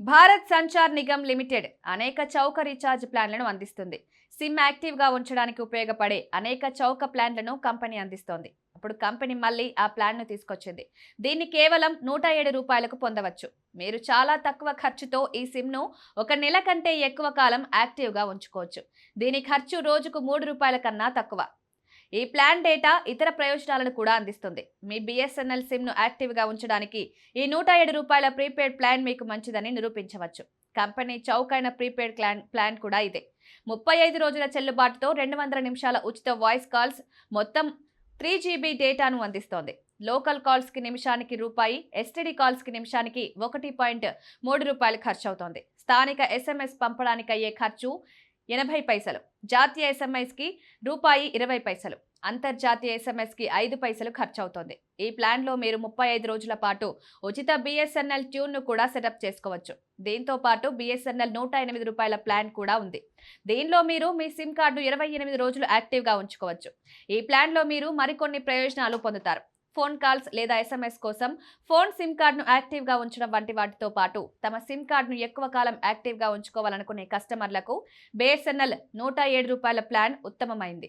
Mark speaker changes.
Speaker 1: Bharat Sanchar Nigam limited అనేక చౌక recharge ప్లాన్లను అందిస్తుంది. సిమ్ యాక్టివ్గా ఉంచడానికి ఉపయోగపడే అనేక చౌక ప్లాన్లను కంపెనీ అందిస్తోంది. అప్పుడు కంపెనీ మళ్ళీ ఆ ప్లాన్ను తీసుకొచ్చింది. దీన్ని కేవలం రూ. 107కు పొందవచ్చు. మీరు చాలా తక్కువ ఖర్చుతో ఈ సిమ్ను ఒక నెల కంటే ఎక్కువ కాలం యాక్టివ్గా ఉంచుకోవచ్చు. దీని ఖర్చు రోజుకు రూ. 3 కన్నా తక్కువ. ఈ ప్లాన్ డేటా ఇతర ప్రయోజనాలను కూడా అందిస్తుంది. మీ బిఎస్ఎన్ఎల్ సిమ్ను యాక్టివ్గా ఉంచడానికి ఈ రూ. 107 ప్రీపెయిడ్ ప్లాన్ మీకు మంచిదని నిరూపించవచ్చు. కంపెనీ చౌకైన ప్రీపెయిడ్ ప్లాన్ కూడా ఇదే. 35 రోజుల చెల్లుబాటుతో 200 నిమిషాల ఉచిత వాయిస్ కాల్స్, మొత్తం 3 GB డేటాను అందిస్తోంది. లోకల్ కాల్స్ కి నిమిషానికి రూపాయి, ఎస్టీడీ కాల్స్ కి నిమిషానికి రూ. 1.3 ఖర్చవుతోంది. స్థానిక ఎస్ఎంఎస్ పంపడానికి అయ్యే ఖర్చు 80 పైసలు, జాతీయ ఎస్ఎంఎస్ కి రూ. 20, అంతర్జాతీయ ఎస్ఎంఎస్ కి 5 పైసలు ఖర్చవుతోంది. ఈ ప్లాన్ లో మీరు 35 రోజుల పాటు ఉచిత బిఎస్ఎన్ఎల్ ట్యూన్ ను కూడా సెటప్ చేసుకోవచ్చు. దీంతో పాటు బిఎస్ఎన్ఎల్ రూ. 108 ప్లాన్ కూడా ఉంది. దీనిలో మీరు మీ సిమ్ కార్డు 28 రోజులు యాక్టివ్ గా ఉంచుకోవచ్చు. ఈ ప్లాన్ లో మీరు మరికొన్ని ప్రయోజనాలు పొందుతారు. ఫోన్ కాల్స్ లేదా ఎస్ఎంఎస్ కోసం ఫోన్ సిమ్ కార్డును యాక్టివ్గా ఉంచడం వంటి వాటితో పాటు తమ సిమ్ కార్డును ఎక్కువ కాలం యాక్టివ్గా ఉంచుకోవాలనుకునే కస్టమర్లకు బిఎస్ఎన్ఎల్ రూ. 107 ప్లాన్ ఉత్తమమైంది.